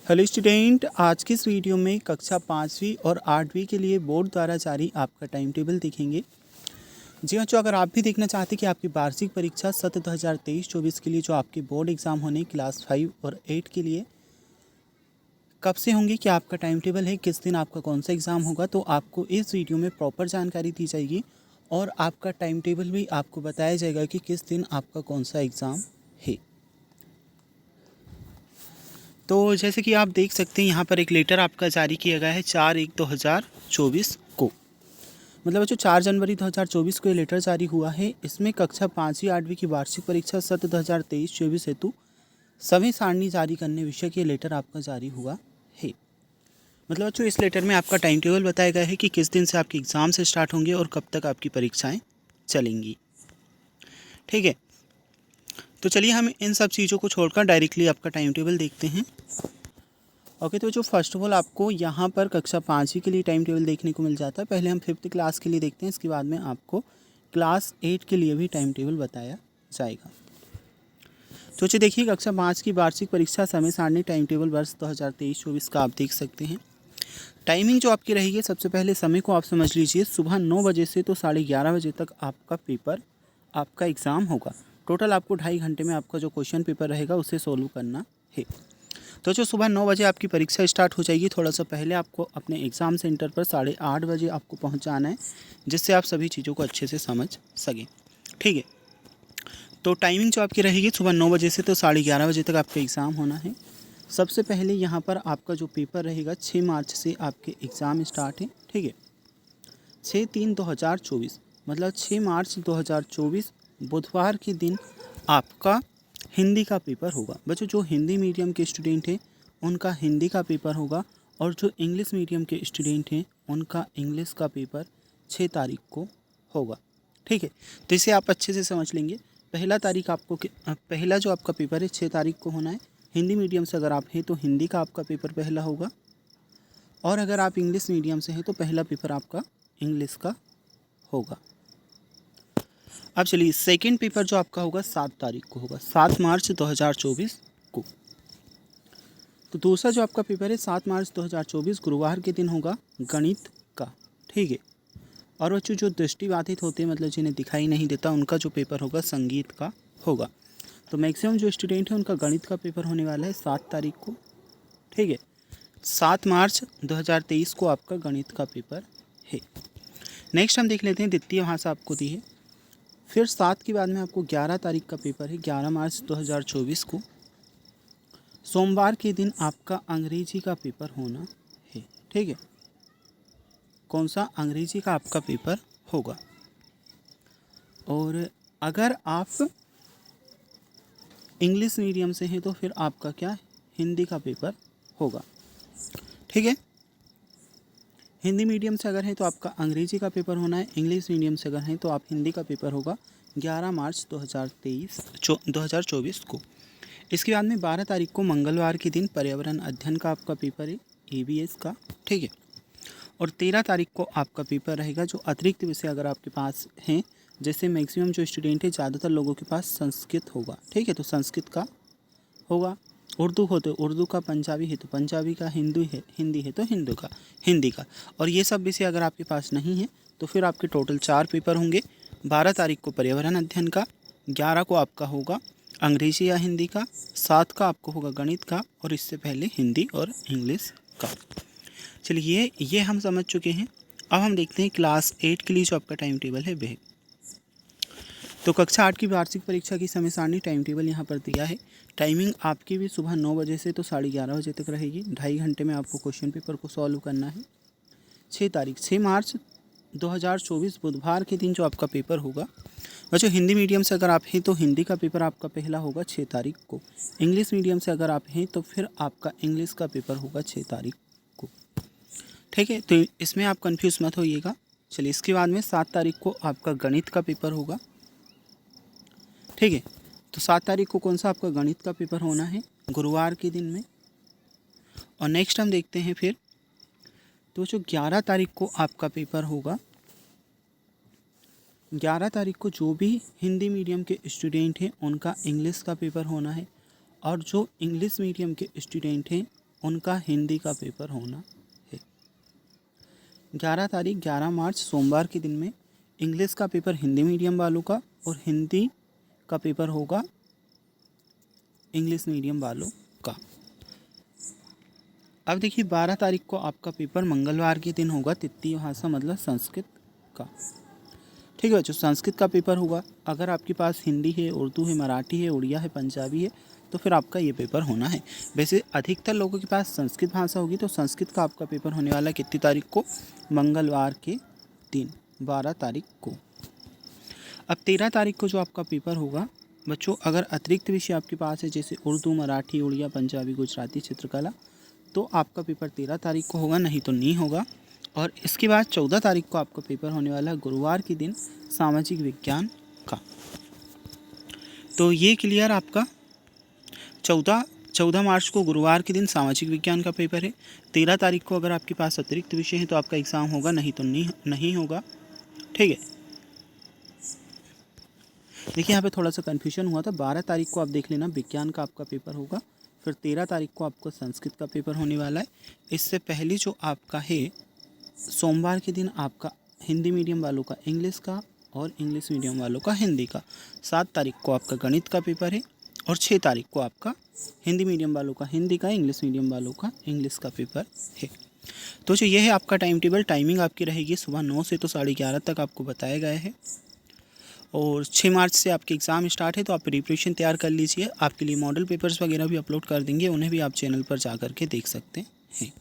Hello student, आज की इस वीडियो में कक्षा 5वीं और 8वीं के लिए बोर्ड द्वारा जारी आपका टाइम टेबल देखेंगे। जी हाँ, अगर आप भी देखना चाहते हैं कि आपकी वार्षिक परीक्षा सत्र 2023-24 के लिए जो आपके बोर्ड एग्ज़ाम होने क्लास 5 और 8 के लिए कब से होंगे, क्या आपका टाइम टेबल है, किस दिन आपका कौन सा एग्ज़ाम होगा, तो आपको इस वीडियो में प्रॉपर जानकारी दी जाएगी और आपका टाइम टेबल भी आपको बताया जाएगा कि किस दिन आपका कौन सा एग्ज़ाम है। तो जैसे कि आप देख सकते हैं यहाँ पर एक लेटर आपका जारी किया गया है 4/1/2024 को, मतलब जो 4 जनवरी 2024 को ये लेटर जारी हुआ है। इसमें कक्षा 5वीं 8वीं की वार्षिक परीक्षा सत्र 2023-24 हेतु समय सारणी जारी करने विषय के लेटर आपका जारी हुआ है। मतलब जो इस लेटर में आपका टाइम टेबल बताया गया है कि किस दिन से आपके एग्ज़ाम से स्टार्ट होंगे और कब तक आपकी परीक्षाएँ चलेंगी। ठीक है, तो चलिए हम इन सब चीज़ों को छोड़कर डायरेक्टली आपका टाइम टेबल देखते हैं। ओके, तो जो फर्स्ट ऑफ ऑल आपको यहाँ पर कक्षा 5वीं के लिए टाइम टेबल देखने को मिल जाता है। पहले हम 5th क्लास के लिए देखते हैं, इसके बाद में आपको क्लास 8 के लिए भी टाइम टेबल बताया जाएगा। तो चलिए देखिए, कक्षा 5 की वार्षिक परीक्षा समय सारणी टाइम टेबल वर्ष 2023-24 का आप देख सकते हैं। टाइमिंग जो आपकी रहेगी, सबसे पहले समय को आप समझ लीजिए, सुबह 9 बजे से तो 11:30 बजे तक आपका पेपर, आपका एग्ज़ाम होगा। टोटल आपको 2.5 घंटे में आपका जो क्वेश्चन पेपर रहेगा उसे सोल्व करना है। तो जो सुबह 9 बजे आपकी परीक्षा स्टार्ट हो जाएगी, थोड़ा सा पहले आपको अपने एग्ज़ाम सेंटर पर 8:30 बजे आपको पहुंच जाना है, जिससे आप सभी चीज़ों को अच्छे से समझ सकें। ठीक है, तो टाइमिंग जो आपकी रहेगी सुबह 9 बजे से तो 11:30 बजे तक आपका एग्ज़ाम होना है। सबसे पहले यहाँ पर आपका जो पेपर रहेगा 6 मार्च से आपके एग्ज़ाम स्टार्ट है। ठीक है, 6/3/2024 मतलब 6 मार्च 2024 बुधवार के दिन आपका हिंदी का पेपर होगा। बच्चों, जो हिंदी मीडियम के स्टूडेंट हैं उनका हिंदी का पेपर होगा और जो इंग्लिश मीडियम के स्टूडेंट हैं उनका इंग्लिश का पेपर 6 तारीख को होगा। ठीक है, तो इसे आप अच्छे से समझ लेंगे। पहला जो आपका पेपर है 6 तारीख को होना है। हिंदी मीडियम से अगर आप हैं तो हिंदी का आपका पेपर पहला होगा, और अगर आप इंग्लिश मीडियम से हैं तो पहला पेपर आपका इंग्लिश का होगा। अब चलिए, सेकंड पेपर जो आपका होगा 7 तारीख को होगा, 7 मार्च 2024 को। तो दूसरा जो आपका पेपर है 7 मार्च 2024 गुरुवार के दिन होगा गणित का। ठीक है, और बच्चों जो दृष्टिबाधित होते हैं, मतलब जिन्हें दिखाई नहीं देता, उनका जो पेपर होगा संगीत का होगा। तो मैक्सिमम जो स्टूडेंट है उनका गणित का पेपर होने वाला है 7 तारीख को। ठीक है, 7 मार्च 2023 को आपका गणित का पेपर है। नेक्स्ट हम देख लेते हैं, द्वितीय भाषा आपको दी है। फिर 7 के बाद में आपको 11 तारीख का पेपर है, 11 मार्च 2024 को। सोमवार के दिन आपका अंग्रेजी का पेपर होना है। ठीक है, कौन सा? अंग्रेजी का आपका पेपर होगा। और अगर आप इंग्लिश मीडियम से हैं तो फिर आपका क्या? हिंदी का पेपर होगा। ठीक है, हिंदी मीडियम से अगर हैं तो आपका अंग्रेजी का पेपर होना है, इंग्लिश मीडियम से अगर हैं तो आप हिंदी का पेपर होगा 11 मार्च 2024 को। इसके बाद में 12 तारीख को मंगलवार के दिन पर्यावरण अध्ययन का आपका पेपर है, EVS का। ठीक है, और 13 तारीख को आपका पेपर रहेगा जो अतिरिक्त विषय अगर आपके पास हैं, जैसे मैक्सिमम जो स्टूडेंट है ज़्यादातर लोगों के पास संस्कृत होगा। ठीक है, तो संस्कृत का होगा। उर्दू हो तो उर्दू का, पंजाबी है तो पंजाबी का, हिंदी है तो हिंदी का। और ये सब विषय अगर आपके पास नहीं है तो फिर आपके टोटल 4 पेपर होंगे। 12 तारीख को पर्यावरण अध्ययन का, 11 को आपका होगा अंग्रेजी या हिंदी का, 7 का आपको होगा गणित का, और इससे पहले हिंदी और इंग्लिश का। चलिए, ये हम समझ चुके हैं। अब हम देखते हैं क्लास 8 के लिए जो आपका टाइम टेबल है वह। तो कक्षा 8 की वार्षिक परीक्षा की समय सारणी टाइम टेबल यहाँ पर दिया है। टाइमिंग आपकी भी सुबह 9 बजे से तो 11:30 बजे तक रहेगी। 2.5 घंटे में आपको क्वेश्चन पेपर को सॉल्व करना है। 6 तारीख 6 मार्च 2024 बुधवार के दिन जो आपका पेपर होगा। बच्चों, हिंदी मीडियम से अगर आप हैं तो हिंदी का पेपर आपका पहला होगा 6 तारीख को। इंग्लिश मीडियम से अगर आप हैं तो फिर आपका इंग्लिश का पेपर होगा 6 तारीख को। ठीक है, तो इसमें आप कन्फ्यूज़ मत होइएगा। चलिए, इसके बाद में 7 तारीख को आपका गणित का पेपर होगा। ठीक है, तो 7 तारीख को कौन सा आपका गणित का पेपर होना है? गुरुवार के दिन में। और नेक्स्ट हम देखते हैं फिर, तो जो 11 तारीख को आपका पेपर होगा, 11 तारीख को जो भी हिंदी मीडियम के स्टूडेंट हैं उनका इंग्लिश का पेपर होना है, और जो इंग्लिश मीडियम के स्टूडेंट हैं उनका हिंदी का पेपर होना है। 11 मार्च सोमवार के दिन में इंग्लिश का पेपर हिंदी मीडियम वालों का और हिंदी का पेपर होगा इंग्लिश मीडियम वालों का। अब देखिए 12 तारीख को आपका पेपर मंगलवार के दिन होगा तृतीय भाषा मतलब संस्कृत का। ठीक है बच्चों, संस्कृत का पेपर होगा। अगर आपके पास हिंदी है, उर्दू है, मराठी है, उड़िया है, पंजाबी है तो फिर आपका ये पेपर होना है। वैसे अधिकतर लोगों के पास संस्कृत भाषा होगी तो संस्कृत का आपका पेपर होने वाला है कितनी तारीख को? मंगलवार के दिन 12 तारीख को। अब 13 तारीख को जो आपका पेपर होगा बच्चों, अगर अतिरिक्त विषय आपके पास है जैसे उर्दू, मराठी, उड़िया, पंजाबी, गुजराती, चित्रकला तो आपका पेपर 13 तारीख को होगा, नहीं तो नहीं होगा। और इसके बाद 14 तारीख को आपका पेपर होने वाला है गुरुवार के दिन सामाजिक विज्ञान का। तो ये क्लियर आपका 14 मार्च को गुरुवार के दिन सामाजिक विज्ञान का पेपर है। 13 तारीख को अगर आपके पास अतिरिक्त विषय है तो आपका एग्ज़ाम होगा, नहीं तो नहीं होगा। ठीक है, देखिए यहाँ पे थोड़ा सा कन्फ्यूजन हुआ था। 12 तारीख को आप देख लेना विज्ञान का आपका पेपर होगा, फिर 13 तारीख को आपको संस्कृत का पेपर होने वाला है। इससे पहले जो आपका है सोमवार के दिन आपका हिंदी मीडियम वालों का इंग्लिश का और इंग्लिश मीडियम वालों का हिंदी का। 7 तारीख को आपका गणित का पेपर है और 6 तारीख को आपका हिंदी मीडियम वालों का हिंदी का, इंग्लिश मीडियम वालों का इंग्लिश का पेपर है। तो जो ये है आपका टाइम टेबल, टाइमिंग आपकी रहेगी सुबह 9 से तो 11:30 तक आपको बताया गया है। और 6 मार्च से आपके एग्ज़ाम स्टार्ट है तो आप प्रिपरेशन तैयार कर लीजिए। आपके लिए मॉडल पेपर्स वगैरह भी अपलोड कर देंगे, उन्हें भी आप चैनल पर जा कर के देख सकते हैं।